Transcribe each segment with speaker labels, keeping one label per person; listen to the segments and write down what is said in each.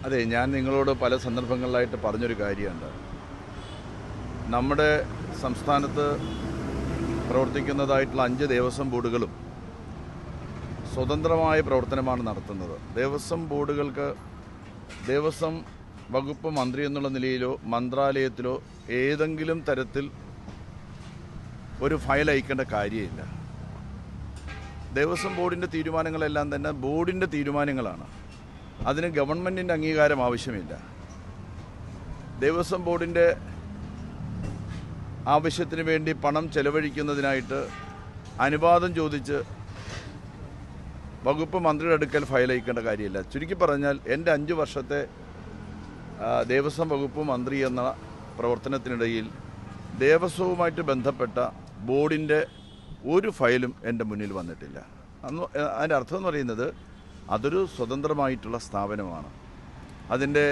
Speaker 1: അതെ, ഞാൻ നിങ്ങളോട് പല സന്ദർഭങ്ങളിലായിട്ട് പറഞ്ഞൊരു കാര്യമുണ്ട്. നമ്മുടെ സംസ്ഥാനത്ത് പ്രവർത്തിക്കുന്നതായിട്ടുള്ള 5 ദേവസ്വം ബോർഡുകളും സ്വതന്ത്രമായ പ്രവർത്തനമാണ് നടത്തുന്നത്. ദേവസ്വം ബോർഡുകൾക്ക് ദേവസ്വം വകുപ്പ് മന്ത്രി എന്നുള്ള നിലയിലോ മന്ത്രാലയത്തിലോ ഏതെങ്കിലും തരത്തിൽ ഒരു ഫയൽ അയക്കേണ്ട കാര്യമില്ല. ദേവസ്വം ബോർഡിൻ്റെ തീരുമാനങ്ങളെല്ലാം തന്നെ ബോർഡിൻ്റെ തീരുമാനങ്ങളാണ്. അതിന് ഗവൺമെൻറ്റിൻ്റെ അംഗീകാരം ആവശ്യമില്ല. ദേവസ്വം ബോർഡിൻ്റെ ആവശ്യത്തിന് വേണ്ടി പണം ചെലവഴിക്കുന്നതിനായിട്ട് അനുവാദം ചോദിച്ച് വകുപ്പ് മന്ത്രിയുടെ അടുക്കൽ ഫയൽ അയക്കേണ്ട കാര്യമില്ല. ചുരുക്കി പറഞ്ഞാൽ എൻ്റെ 5 വർഷത്തെ ദേവസ്വം വകുപ്പ് മന്ത്രി എന്ന പ്രവർത്തനത്തിനിടയിൽ ദേവസ്വവുമായിട്ട് ബന്ധപ്പെട്ട ബോർഡിൻ്റെ ഒരു ഫയലും എൻ്റെ മുന്നിൽ വന്നിട്ടില്ല. അതിൻ്റെ അർത്ഥം എന്ന് പറയുന്നത് അതൊരു സ്വതന്ത്രമായിട്ടുള്ള സ്ഥാപനമാണ്. അതിൻ്റെ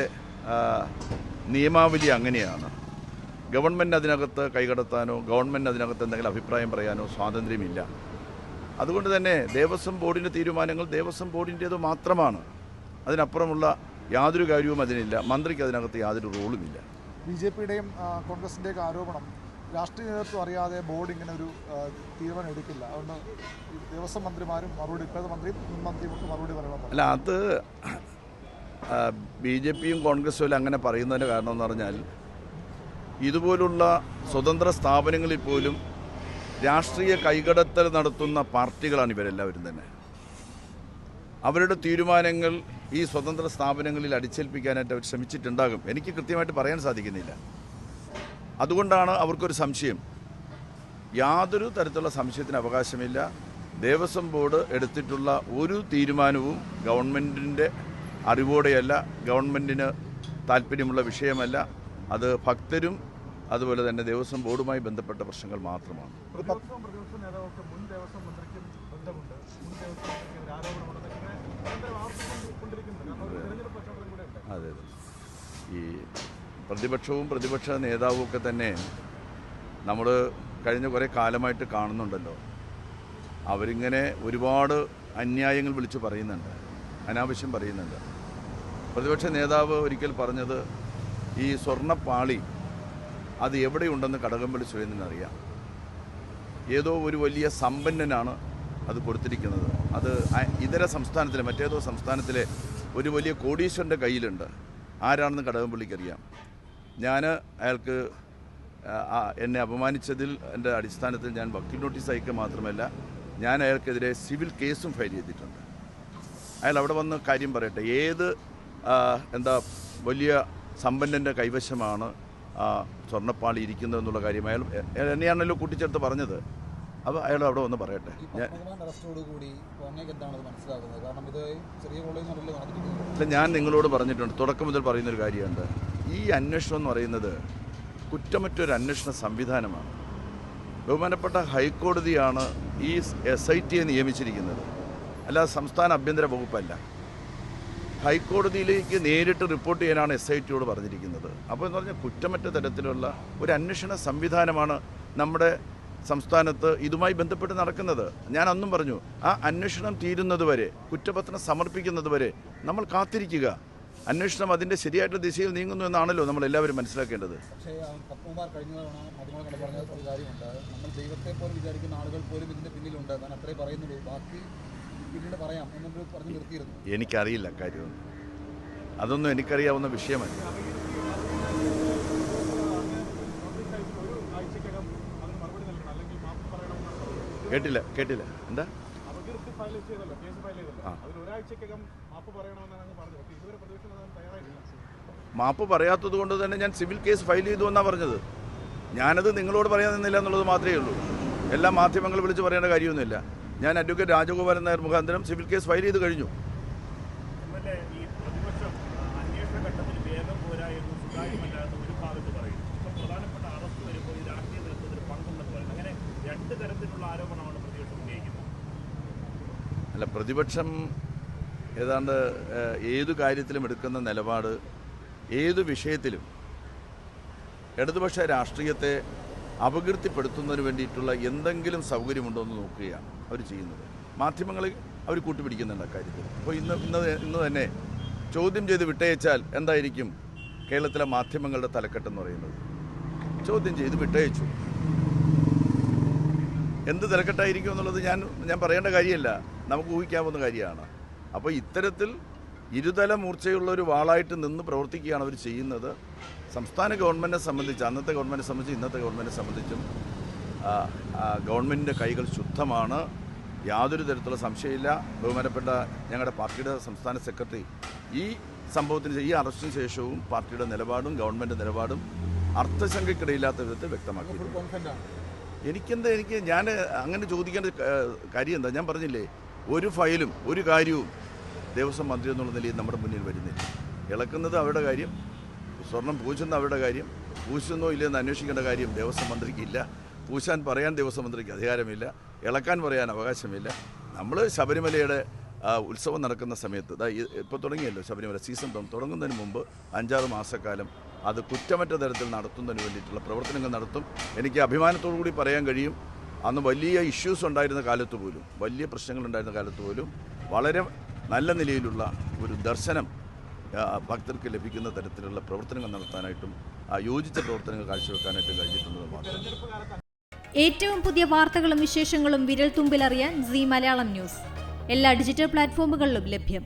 Speaker 1: നിയമാവലി അങ്ങനെയാണ്. ഗവൺമെൻറ് അതിനകത്ത് കൈകടത്താനോ ഗവൺമെൻറ് അതിനകത്ത് എന്തെങ്കിലും അഭിപ്രായം പറയാനോ സ്വാതന്ത്ര്യമില്ല. അതുകൊണ്ട് തന്നെ ദേവസ്വം ബോർഡിൻ്റെ തീരുമാനങ്ങൾ ദേവസ്വം ബോർഡിൻ്റേത് മാത്രമാണ്. അതിനപ്പുറമുള്ള യാതൊരു കാര്യവും അതിനില്ല. മന്ത്രിക്ക് അതിനകത്ത് യാതൊരു റോളുമില്ല.
Speaker 2: ബി.ജെ.പിയുടെയും കോൺഗ്രസിൻ്റെയൊക്കെ ആരോപണം രാഷ്ട്രീയ നേതൃത്വം അറിയാതെ ബോർഡ് ഇങ്ങനെ ഒരു തീരുമാനം എടുക്കില്ല. അതുകൊണ്ട് ദേവസ്വം മന്ത്രിമാരും മറുപടി, ഇപ്പോഴത്തെ മന്ത്രിയും മുൻ മന്ത്രിയും ഒക്കെ മറുപടി പറയണം.
Speaker 1: അല്ല, അത് ബി.ജെ.പിയും കോൺഗ്രസും അങ്ങനെ പറയുന്നതിൻ്റെ കാരണം എന്ന് പറഞ്ഞാൽ ഇതുപോലുള്ള സ്വതന്ത്ര സ്ഥാപനങ്ങളിൽ പോലും രാഷ്ട്രീയ കൈകടത്തൽ നടത്തുന്ന പാർട്ടികളാണ് ഇവരെല്ലാവരും തന്നെ. അവരുടെ തീരുമാനങ്ങൾ ഈ സ്വതന്ത്ര സ്ഥാപനങ്ങളിൽ അടിച്ചേൽപ്പിക്കാനായിട്ട് അവർ ശ്രമിച്ചിട്ടുണ്ടാകും. എനിക്ക് കൃത്യമായിട്ട് പറയാൻ സാധിക്കുന്നില്ല. അതുകൊണ്ടാണ് അവർക്കൊരു സംശയം. യാതൊരു തരത്തിലുള്ള സംശയത്തിന് അവകാശമില്ല. ദേവസ്വം ബോർഡ് എടുത്തിട്ടുള്ള ഒരു തീരുമാനവും ഗവൺമെൻറ്റിൻ്റെ അറിവോടെയല്ല, ഗവൺമെൻറ്റിന് താല്പര്യമുള്ള വിഷയമല്ല. അത് ഭക്തരും അതുപോലെ തന്നെ ദേവസ്വം ബോർഡുമായി ബന്ധപ്പെട്ട പ്രശ്നങ്ങൾ മാത്രമാണ്. അതെ, ഈ പ്രതിപക്ഷവും പ്രതിപക്ഷ നേതാവും ഒക്കെ തന്നെ നമ്മൾ കഴിഞ്ഞ കുറേ കാലമായിട്ട് കാണുന്നുണ്ടല്ലോ. അവരിങ്ങനെ ഒരുപാട് അന്യായങ്ങൾ വിളിച്ച് പറയുന്നുണ്ട്, അനാവശ്യം പറയുന്നുണ്ട്. പ്രതിപക്ഷ നേതാവ് ഒരിക്കൽ പറഞ്ഞത് ഈ സ്വർണ്ണപ്പാളി അത് എവിടെയുണ്ടെന്ന് കടകംപള്ളി സുരേന്ദ്രനറിയാം. ഏതോ ഒരു വലിയ സമ്പന്നനാണ് അത് കൊടുത്തിരിക്കുന്നത്. അത് ഇതര സംസ്ഥാനത്തിലെ മറ്റേതോ സംസ്ഥാനത്തിലെ ഒരു വലിയ കോടീശ്വരൻ്റെ കയ്യിലുണ്ട്. ആരാണെന്ന് കടകംപള്ളിക്കറിയാം. ഞാൻ അയാൾക്ക് എന്നെ അപമാനിച്ചതിൽ എൻ്റെ അടിസ്ഥാനത്തിൽ ഞാൻ വക്കീൽ നോട്ടീസ് അയക്കുക മാത്രമല്ല, ഞാൻ അയാൾക്കെതിരെ സിവിൽ കേസും ഫയൽ ചെയ്തിട്ടുണ്ട്. അയാൾ അവിടെ വന്ന് കാര്യം പറയട്ടെ. ഏത് വലിയ സമ്പന്നൻ്റെ കൈവശമാണ് സ്വർണ്ണപ്പാളി ഇരിക്കുന്നതെന്നുള്ള കാര്യം അയാൾ എന്നെയാണല്ലോ കൂട്ടിച്ചേർത്ത് പറഞ്ഞത്. അപ്പോൾ അയാൾ അവിടെ വന്ന് പറയട്ടെ. അല്ല, ഞാൻ നിങ്ങളോട് പറഞ്ഞിട്ടുണ്ട്, തുടക്കം മുതൽ പറയുന്നൊരു കാര്യമുണ്ട്. ഈ അന്വേഷണം എന്ന് പറയുന്നത് കുറ്റമറ്റൊരു അന്വേഷണ സംവിധാനമാണ്. ബഹുമാനപ്പെട്ട ഹൈക്കോടതിയാണ് ഈ SIT നിയമിച്ചിരിക്കുന്നത്, അല്ലാതെ സംസ്ഥാന ആഭ്യന്തര വകുപ്പല്ല. ഹൈക്കോടതിയിലേക്ക് നേരിട്ട് റിപ്പോർട്ട് ചെയ്യാനാണ് SITയോട് പറഞ്ഞിരിക്കുന്നത്. അപ്പോൾ എന്ന് പറഞ്ഞാൽ കുറ്റമറ്റ തരത്തിലുള്ള ഒരു അന്വേഷണ സംവിധാനമാണ് നമ്മുടെ സംസ്ഥാനത്ത് ഇതുമായി ബന്ധപ്പെട്ട് നടക്കുന്നത്. ഞാൻ അന്നും പറഞ്ഞു, ആ അന്വേഷണം തീരുന്നത് വരെ, കുറ്റപത്രം സമർപ്പിക്കുന്നത് വരെ നമ്മൾ കാത്തിരിക്കുക. അന്വേഷണം അതിൻ്റെ ശരിയായിട്ടുള്ള ദിശയിൽ നീങ്ങുന്നു എന്നാണല്ലോ നമ്മൾ എല്ലാവരും മനസ്സിലാക്കേണ്ടത്.
Speaker 2: പക്ഷേ പത്മകുമാർ കഴിഞ്ഞ മാധ്യമങ്ങൾ പറഞ്ഞ ഒരു കാര്യമുണ്ട്, നമ്മൾ ദൈവത്തെ പോലെ വിചാരിക്കുന്ന ആളുകൾ പോലും ഇതിൻ്റെ പിന്നിലുണ്ട്. ഞാൻ അത്രേ പറയുന്നുള്ളൂ, ബാക്കി പിന്നീട് പറയാം എന്നൊരു പറഞ്ഞ് നിർത്തിയിരുന്നു.
Speaker 1: എനിക്കറിയില്ല കാര്യം, അതൊന്നും എനിക്കറിയാവുന്ന വിഷയമല്ല. കേട്ടില്ല എന്താ? മാപ്പ് പറയാത്തത് കൊണ്ട് തന്നെ ഞാൻ സിവിൽ കേസ് ഫയൽ ചെയ്തു എന്നാണ് പറഞ്ഞത്. ഞാനത് നിങ്ങളോട് പറയാൻ നിന്നില്ല എന്നുള്ളത് മാത്രമേ ഉള്ളൂ. എല്ലാ മാധ്യമങ്ങളും വിളിച്ച് പറയേണ്ട കാര്യമൊന്നുമില്ല. ഞാൻ അഡ്വക്കേറ്റ് രാജഗോപാലൻ നായർ മുഖാന്തരം സിവിൽ കേസ് ഫയൽ ചെയ്ത് കഴിഞ്ഞു. അല്ല, പ്രതിപക്ഷം ഏതാണ്ട് ഏതു കാര്യത്തിലും എടുക്കുന്ന നിലപാട്, ഏതു വിഷയത്തിലും ഇടതുപക്ഷ രാഷ്ട്രീയത്തെ അപകീർത്തിപ്പെടുത്തുന്നതിന് വേണ്ടിയിട്ടുള്ള എന്തെങ്കിലും സൗകര്യമുണ്ടോ എന്ന് നോക്കുകയാണ് അവർ ചെയ്യുന്നത്. മാധ്യമങ്ങൾ അവർ കൂട്ടുപിടിക്കുന്നുണ്ട് അക്കാര്യത്തിൽ. അപ്പോൾ ഇന്ന് തന്നെ ചോദ്യം ചെയ്ത് വിട്ടയച്ചാൽ എന്തായിരിക്കും കേരളത്തിലെ മാധ്യമങ്ങളുടെ തലക്കെട്ടെന്ന് പറയുന്നത്? ചോദ്യം ചെയ്ത് വിട്ടയച്ചു. എന്ത് തലക്കെട്ടായിരിക്കും എന്നുള്ളത് ഞാൻ പറയേണ്ട കാര്യമല്ല, നമുക്ക് ഊഹിക്കാവുന്ന കാര്യമാണ്. അപ്പോൾ ഇത്തരത്തിൽ ഇരുതല മൂർച്ചയുള്ള ഒരു വാളായിട്ട് നിന്ന് പ്രവർത്തിക്കുകയാണ് അവർ ചെയ്യുന്നത്. സംസ്ഥാന ഗവൺമെൻറ്റിനെ സംബന്ധിച്ച്, അന്നത്തെ ഗവൺമെൻറ്റിനെ സംബന്ധിച്ച് ഇന്നത്തെ ഗവൺമെൻറ്റിനെ സംബന്ധിച്ചും ഗവൺമെൻറ്റിൻ്റെ കൈകൾ ശുദ്ധമാണ്, യാതൊരു തരത്തിലുള്ള സംശയമില്ല. ബഹുമാനപ്പെട്ട ഞങ്ങളുടെ പാർട്ടിയുടെ സംസ്ഥാന സെക്രട്ടറി ഈ സംഭവത്തിന്, ഈ അറസ്റ്റിന് ശേഷവും പാർട്ടിയുടെ നിലപാടും ഗവൺമെൻറ് നിലപാടും അർത്ഥശങ്കയ്ക്കിടയില്ലാത്ത വിധത്തിൽ വ്യക്തമാക്കി. ഞാൻ അങ്ങനെ ചോദിക്കേണ്ട കാര്യം എന്താ? ഞാൻ പറഞ്ഞില്ലേ, ഒരു ഫയലും ഒരു കാര്യവും ദേവസ്വം മന്ത്രി എന്നുള്ള നിലയിൽ നമ്മുടെ മുന്നിൽ വരുന്നില്ല. ഇളക്കുന്നത് അവരുടെ കാര്യം, സ്വർണം പൂശുന്ന അവരുടെ കാര്യം, പൂശുന്നോ ഇല്ലെന്ന് അന്വേഷിക്കേണ്ട കാര്യം ദേവസ്വം മന്ത്രിക്കില്ല, പൂശാൻ പറയാൻ ദേവസ്വം മന്ത്രിക്ക് അധികാരമില്ല, ഇളക്കാൻ പറയാൻ അവകാശമില്ല. നമ്മൾ ശബരിമലയുടെ ഉത്സവം നടക്കുന്ന സമയത്ത്, ഇപ്പോൾ തുടങ്ങിയല്ലോ ശബരിമല സീസൺ തുടങ്ങുന്നതിന് മുമ്പ് 5-6 മാസക്കാലം അത് കുറ്റമറ്റ തരത്തിൽ നടത്തുന്നതിന് വേണ്ടിയിട്ടുള്ള പ്രവർത്തനങ്ങൾ നടത്തും. എനിക്ക് അഭിമാനത്തോടു കൂടി പറയാൻ കഴിയും, അന്ന് വലിയ ഇഷ്യൂസ് ഉണ്ടായിരുന്ന കാലത്ത് പോലും, വലിയ പ്രശ്നങ്ങളുണ്ടായിരുന്ന കാലത്ത് പോലും വളരെ നല്ല നിലയിലുള്ള ഒരു ദർശനം ഭക്തർക്ക് ലഭിക്കുന്ന തരത്തിലുള്ള പ്രവർത്തനങ്ങൾ നടത്താനായിട്ടും യോജിച്ച പ്രവർത്തനങ്ങൾ കാഴ്ചവെക്കാനായിട്ടും കഴിഞ്ഞിട്ടുണ്ടെന്ന് മാത്രം.
Speaker 3: ഏറ്റവും പുതിയ വാർത്തകളും വിശേഷങ്ങളും വിരൽ തുമ്പിലറിയാൻ സീ മലയാളം ന്യൂസ് എല്ലാ ഡിജിറ്റൽ പ്ലാറ്റ്ഫോമുകളിലും ലഭ്യം.